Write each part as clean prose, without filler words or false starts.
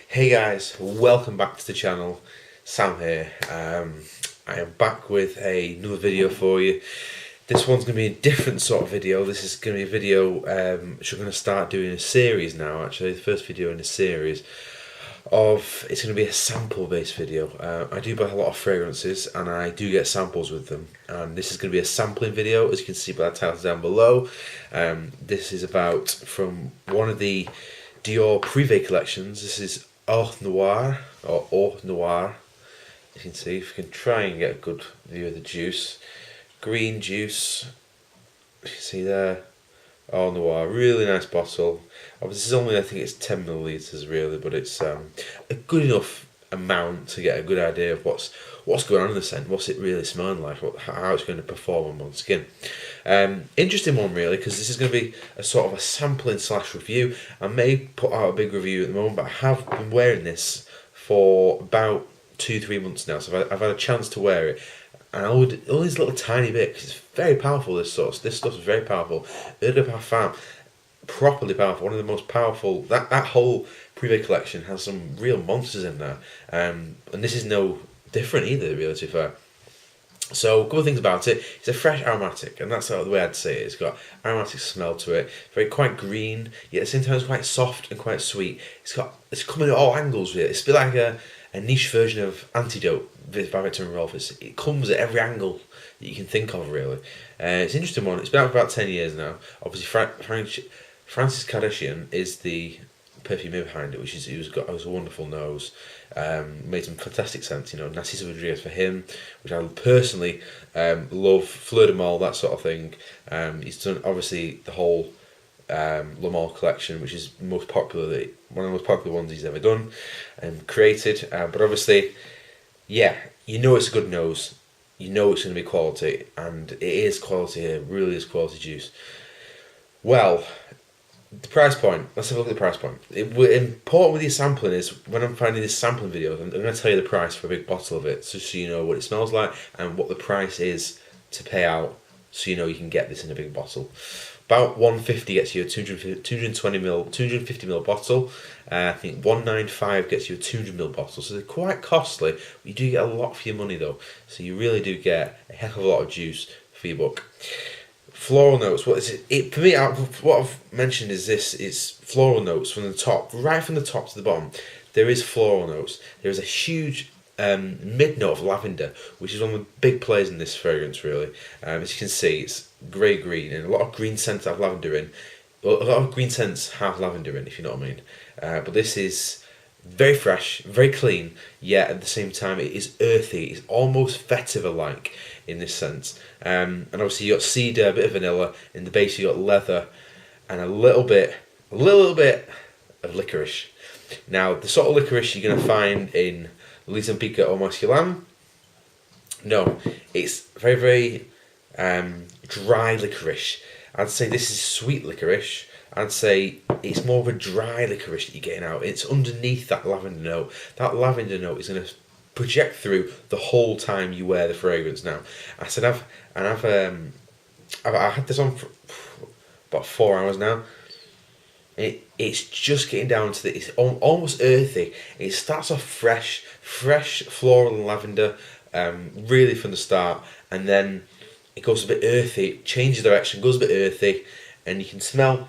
Hey guys, welcome back to the channel. Sam here. I am back with another video for you. This one's going to be a different sort of video. This is going to be a video which we're going to start doing a series now, actually. The first video in a series it's going to be a sample based video. I do buy a lot of fragrances and I do get samples with them, and this is going to be a sampling video, as you can see by the title down below. This is about from one of the Dior Privee collections. This is Eau Noire, or Eau Noire. You can see, if you can try and get a good view of the juice. Green juice, you can see there. Eau Noire, really nice bottle. Obviously, this is only, I think it's 10 millilitres really, but it's a good enough amount to get a good idea of what's going on in the scent, what's it really smelling like, how it's going to perform on one's skin. Interesting one really, because this is going to be a sort of a sampling / review. I may put out a big review at the moment, but I have been wearing this for about 2-3 months now, so I've had a chance to wear it. And all these little tiny bits, it's very powerful. This stuff is very powerful. Eau de Parfum, properly powerful. One of the most powerful. That whole Privee collection has some real monsters in there, and this is no different either, really, to be fair. So, a couple of things about it. It's a fresh aromatic, and that's the way I'd say it. It's got aromatic smell to it. Very quite green, yet at the same time it's quite soft and quite sweet. It's coming at all angles with it. It's a bit like a niche version of Antidote by Victor and Rolf. It comes at every angle that you can think of, really. It's an interesting one. It's been out for about 10 years now. Obviously, Francis Kardashian is the perfume behind it, which is he has a wonderful nose. Made some fantastic scents, Narciso Rodriguez for him, which I personally love. Fleur de Mal, that sort of thing. He's done obviously the whole Le Mal collection, which is one of the most popular ones he's ever done and created. But obviously, yeah, it's a good nose. It's going to be quality, and it is quality here. It really is quality juice. Well, the price point. Let's have a look at the price point. Important with your sampling is when I'm finding these sampling videos, I'm going to tell you the price for a big bottle of it, so you know what it smells like and what the price is to pay out, so you can get this in a big bottle. About 150 gets you a 250 ml bottle. I think 195 gets you a 200 ml bottle. So they're quite costly, but you do get a lot for your money though. So you really do get a heck of a lot of juice for your buck. Floral notes. What is it? For me, what I've mentioned is this: it's floral notes from the top, right from the top to the bottom. There is floral notes. There is a huge mid note of lavender, which is one of the big players in this fragrance, really. As you can see, it's grey green, and a lot of green scents have lavender in. Well, a lot of green scents have lavender in, if you know what I mean. But this is very fresh, very clean, yet at the same time it is earthy. It's almost vetiver-like in this sense. And obviously you got cedar, a bit of vanilla. In the base you got leather, and a little bit of licorice. Now, the sort of licorice you're going to find in Lisan Pica or Masculine. No, it's very, very dry licorice. I'd say this is sweet licorice. I'd say it's more of a dry licorice that you're getting out. It's underneath that lavender note. That lavender note is going to project through the whole time you wear the fragrance. Now, I've had this on for about 4 hours now. It's just getting down to it's almost earthy. It starts off fresh floral and lavender, really from the start, and then it goes a bit earthy, changes direction, goes a bit earthy, and you can smell.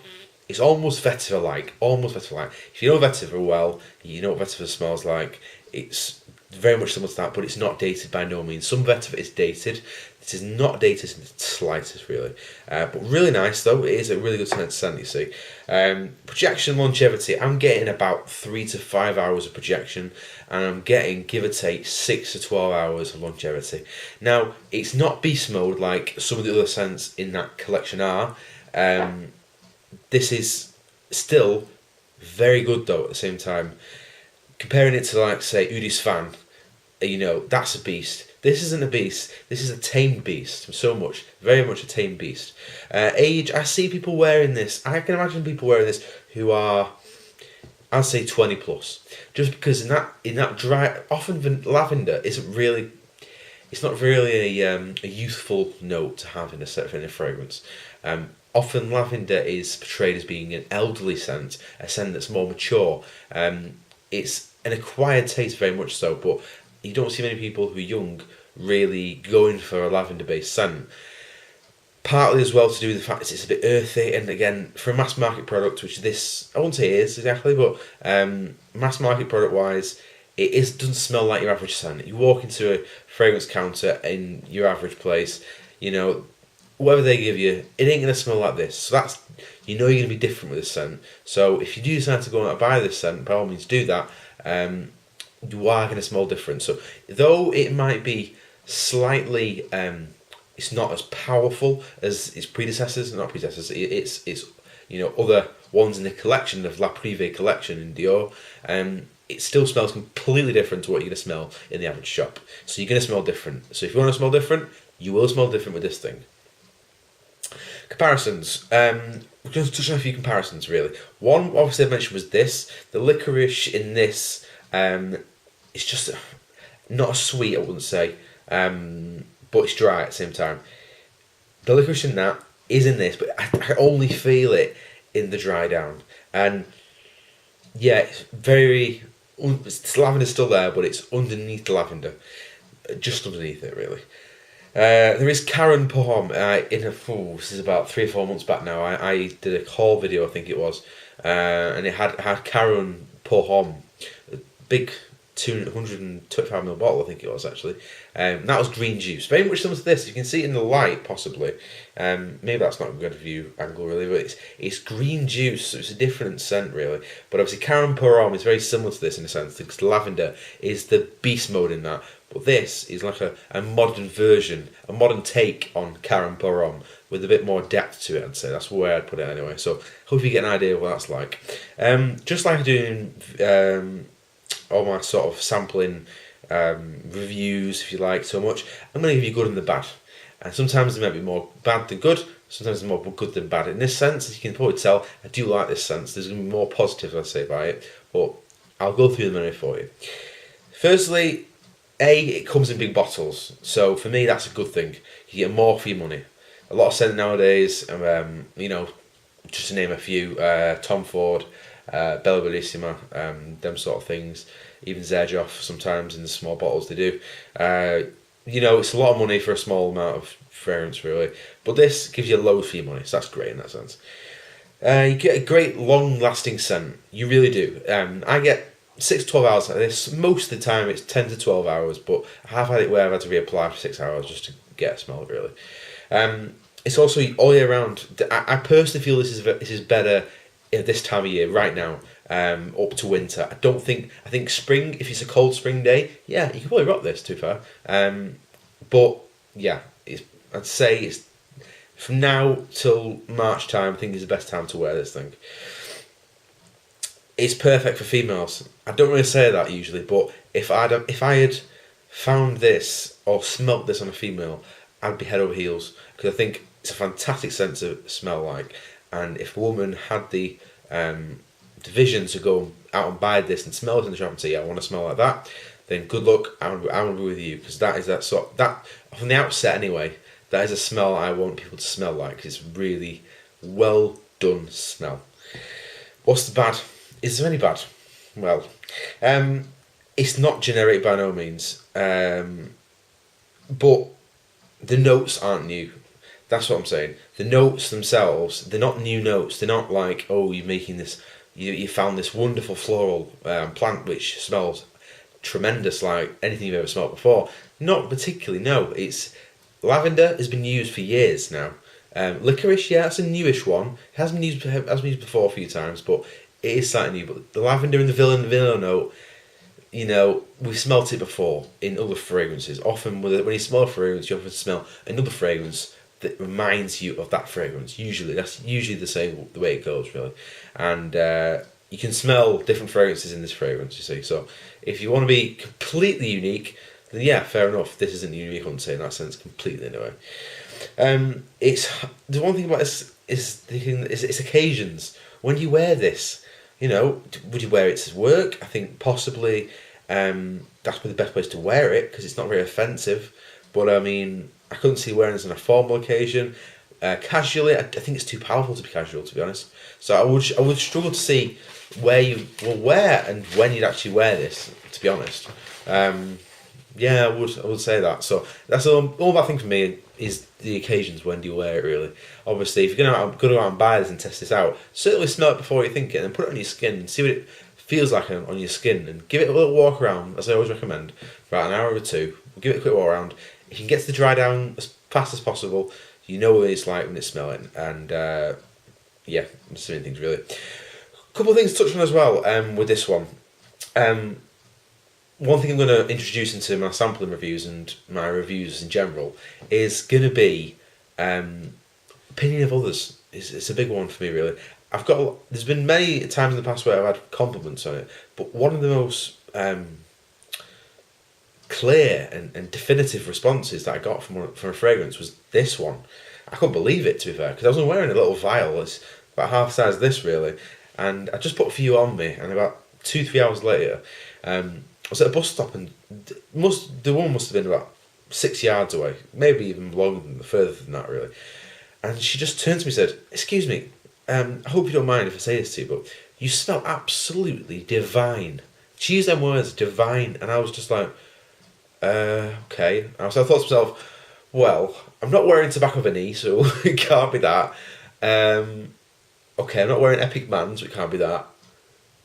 It's almost vetiver-like. If you know vetiver well, you know what vetiver smells like. It's very much similar to that, but it's not dated by no means. Some vetiver is dated. This is not dated in the slightest, really. But really nice, though. It is a really good scent, you see. Projection longevity. I'm getting about 3 to 5 hours of projection, and I'm getting, give or take, 6 to 12 hours of longevity. Now, it's not beast mode like some of the other scents in that collection are. This is still very good, though, at the same time. Comparing it to, like, say, Udis Fan, that's a beast. This isn't a beast. This is a tamed beast. Very much a tamed beast. Age, I see people wearing this. I can imagine people wearing this who are, I'd say 20 plus. Just because in that dry, often lavender isn't really, it's not really a youthful note to have in a fragrance. Often lavender is portrayed as being an elderly scent, a scent that's more mature. it's an acquired taste very much so, but you don't see many people who are young really going for a lavender based scent. Partly as well to do with the fact that it's a bit earthy, and again, for a mass market product, which this, I won't say it is exactly, but mass market product wise, doesn't smell like your average scent. You walk into a fragrance counter in your average place, you know, whatever they give you, it ain't going to smell like this. So that's, you know, you're going to be different with this scent. So if you do decide to go out and buy this scent, by all means do that. You are going to smell different. So though it might be slightly, it's not as powerful as its predecessors, not predecessors. It's you know, other ones in the collection of La Privee collection in Dior. It still smells completely different to what you're going to smell in the average shop. So you're going to smell different. So if you want to smell different, you will smell different with this thing. Comparisons. We're going to touch on a few comparisons really. One, obviously I mentioned, was this. The licorice in this, it's just not as sweet, I wouldn't say, but it's dry at the same time. The licorice in that is in this, but I only feel it in the dry down. And yeah, it's very, it's lavender's still there, but it's underneath the lavender, just underneath it really. There is Karen Pohom in a this is about 3 or 4 months back now. I did a haul video, I think it was, and it had Karen Pohom, a big 225ml bottle, I think it was actually. That was green juice, very much similar to this. You can see it in the light, possibly. Maybe that's not a good view angle really, but it's green juice, so it's a different scent really. But obviously Karen Pohom is very similar to this in a sense, because lavender is the beast mode in that. But this is like a modern version, a modern take on Karen Pohom with a bit more depth to it, I'd say. That's where I'd put it anyway. So hope you get an idea of what that's like. Just like doing all my sort of sampling reviews, if you like, so much, I'm going to give you good and the bad. And sometimes they might be more bad than good, sometimes they're more good than bad. In this sense, as you can probably tell, I do like this sense. There's going to be more positives, I'd say, by it, but I'll go through them anyway for you. Firstly, it comes in big bottles, so for me that's a good thing. You get more for your money. A lot of scent nowadays, you know, just to name a few, Tom Ford, Bella Bellissima, them sort of things, even Zerjoff sometimes in the small bottles they do. You know, it's a lot of money for a small amount of fragrance really, but this gives you loads for your money, so that's great in that sense. You get a great long lasting scent, you really do. I get 6 to 12 hours out of this. Most of the time it's 10 to 12 hours, but I have had it where I've had to reapply for 6 hours just to get a smell really. It's also all year round. I personally feel this is better at this time of year, right now, up to winter. I think spring, if it's a cold spring day, yeah, you can probably rock this too far. But yeah, I'd say it's from now till March time, I think is the best time to wear this thing. It's perfect for females. I don't really say that usually, but if I had found this or smelt this on a female, I'd be head over heels, because I think it's a fantastic scent to smell like. And if a woman had the vision to go out and buy this and smell it in the shop and say, yeah, I want to smell like that, then good luck. I want to be with you, because that is that from the outset anyway. That is a smell I want people to smell like, because it's really well done smell. What's the bad? Is there any bad? Well, it's not generic by no means, but the notes aren't new. That's what I'm saying. The notes themselves, they're not new notes. They're not like, oh, you're making this, you found this wonderful floral plant which smells tremendous like anything you've ever smelled before. Not particularly, no. It's lavender has been used for years now. Licorice, yeah, that's a newish one. It has been used before a few times, but it is slightly new. But the lavender and the vanilla note, you know, we've smelt it before in other fragrances. Often when you smell a fragrance, you often smell another fragrance that reminds you of that fragrance. That's usually the way it goes, really. And you can smell different fragrances in this fragrance, you see. So if you want to be completely unique, then yeah, fair enough. This isn't unique, I wouldn't say in that sense completely anyway. It's the one thing about this is it's occasions. When you wear this, you know, would you wear it to work? I think possibly that's probably the best place to wear it, because it's not very offensive. But I mean, I couldn't see wearing this on a formal occasion. Casually, I think it's too powerful to be casual, to be honest. So I would struggle to see where and when you'd actually wear this, to be honest. Yeah, I would say that. So that's all that thing for me is the occasions. When do you wear it, really? Obviously, if you're going to go out and buy this and test this out, certainly smell it before you think it, and then put it on your skin and see what it feels like on your skin, and give it a little walk around, as I always recommend, for about an hour or two. Give it a quick walk around. If you can get to the dry down as fast as possible, you know what it's like when it's smelling, and yeah, just many things really. A couple of things to touch on as well with this one. One thing I'm going to introduce into my sampling reviews and my reviews in general is going to be opinion of others. It's a big one for me, really. There's been many times in the past where I've had compliments on it, but one of the most clear and definitive responses that I got from a fragrance was this one. I couldn't believe it, to be fair, because I was wearing a little vial. It's about half the size of this, really, and I just put a few on me, and about 2-3 hours later, I was at a bus stop, and the one must have been about 6 yards away, maybe even further than that, really. And she just turned to me and said, "Excuse me, I hope you don't mind if I say this to you, but you smell absolutely divine." She used them words, divine, and I was just like, okay. So I thought to myself, well, I'm not wearing tobacco vanille, so it can't be that. Okay, I'm not wearing Epic Man, so it can't be that.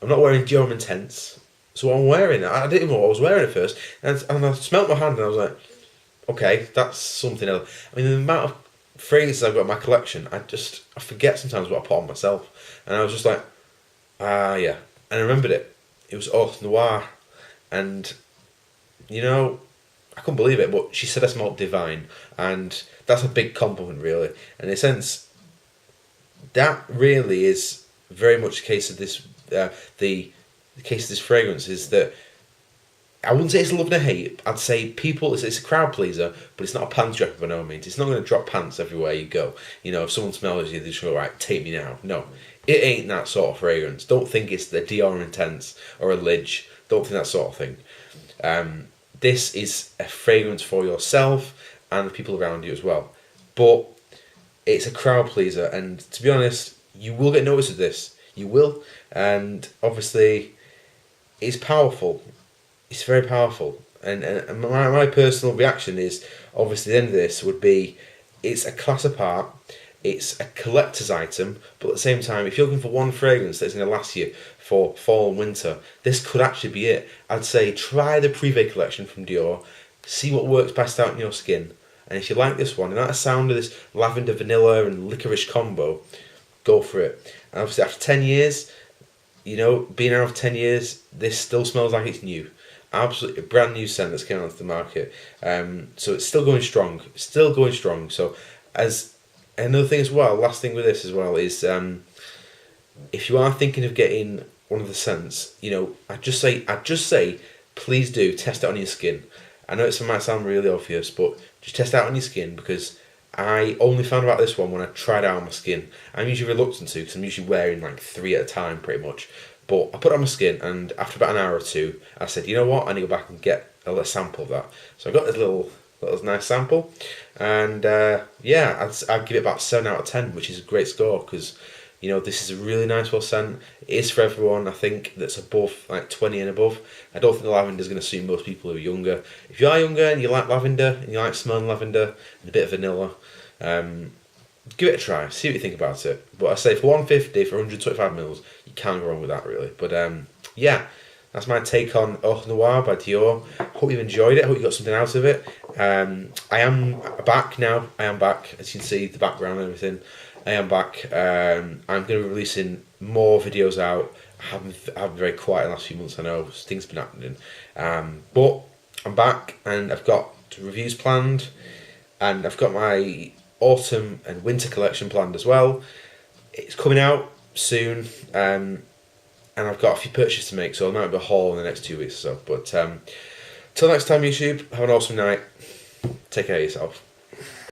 I'm not wearing Dior Intense, so I'm wearing it. I didn't even know what I was wearing at first, and I smelt my hand, and I was like, okay, that's something else. I mean, the amount of fragrances I've got in my collection, I forget sometimes what I put on myself, and I was just like, yeah, and I remembered it. It was Eau Noire, and you know, I couldn't believe it, but she said I smelled divine, and that's a big compliment, really. And in a sense, that really is very much the case of this. The case of this fragrance is that I wouldn't say it's love and hate. I'd say it's a crowd pleaser, but it's not a pants dropper by no means. It's not going to drop pants everywhere you go. You know, if someone smells you, they just go, right, take me now. No, it ain't that sort of fragrance. Don't think it's the Dior Intense or a Lidge. Don't think that sort of thing. This is a fragrance for yourself and the people around you as well. But it's a crowd pleaser, and to be honest, you will get noticed with this. You will, and obviously, it's powerful. It's very powerful, and my personal reaction is, obviously, the end of this would be, it's a class apart. It's a collector's item, but at the same time, if you're looking for one fragrance that's going to last you for fall and winter, this could actually be it. I'd say try the Privee collection from Dior, see what works best out in your skin, and if you like this one, and that sound of this lavender, vanilla, and licorice combo, go for it. And obviously, after 10 years, you know, being out of 10 years, this still smells like it's new. Absolutely a brand new scent that's coming onto the market. So it's still going strong. So as another thing as well, last thing with this as well is, if you are thinking of getting one of the scents, you know, I'd just say, please do test it on your skin. I know it might sound really obvious, but just test it out on your skin, because I only found about this one when I tried it out on my skin. I'm usually reluctant to, because I'm usually wearing like 3 at a time pretty much. But I put it on my skin, and after about an hour or two, I said, you know what, I need to go back and get a little sample of that. So I got this little nice sample, and yeah, I'd give it about 7 out of 10, which is a great score, because you know, this is a really nice well scent. It is for everyone, I think, that's above like 20 and above. I don't think the lavender is going to suit most people who are younger. If you are younger and you like lavender and you like smelling lavender and a bit of vanilla, give it a try. See what you think about it. But I say for 150 for 125 mils, you can't go wrong with that, really. But yeah, that's my take on Eau Noire by Dior. Hope you've enjoyed it. Hope you got something out of it. I am back now. As you can see, the background and everything. I am back. I'm going to be releasing more videos out. I've been very quiet in the last few months, I know. Things have been happening. But I'm back, and I've got reviews planned, and I've got my autumn and winter collection planned as well. It's coming out soon, and I've got a few purchases to make, so I might be a haul in the next 2 weeks or so. But till next time, YouTube, have an awesome night. Take care of yourself.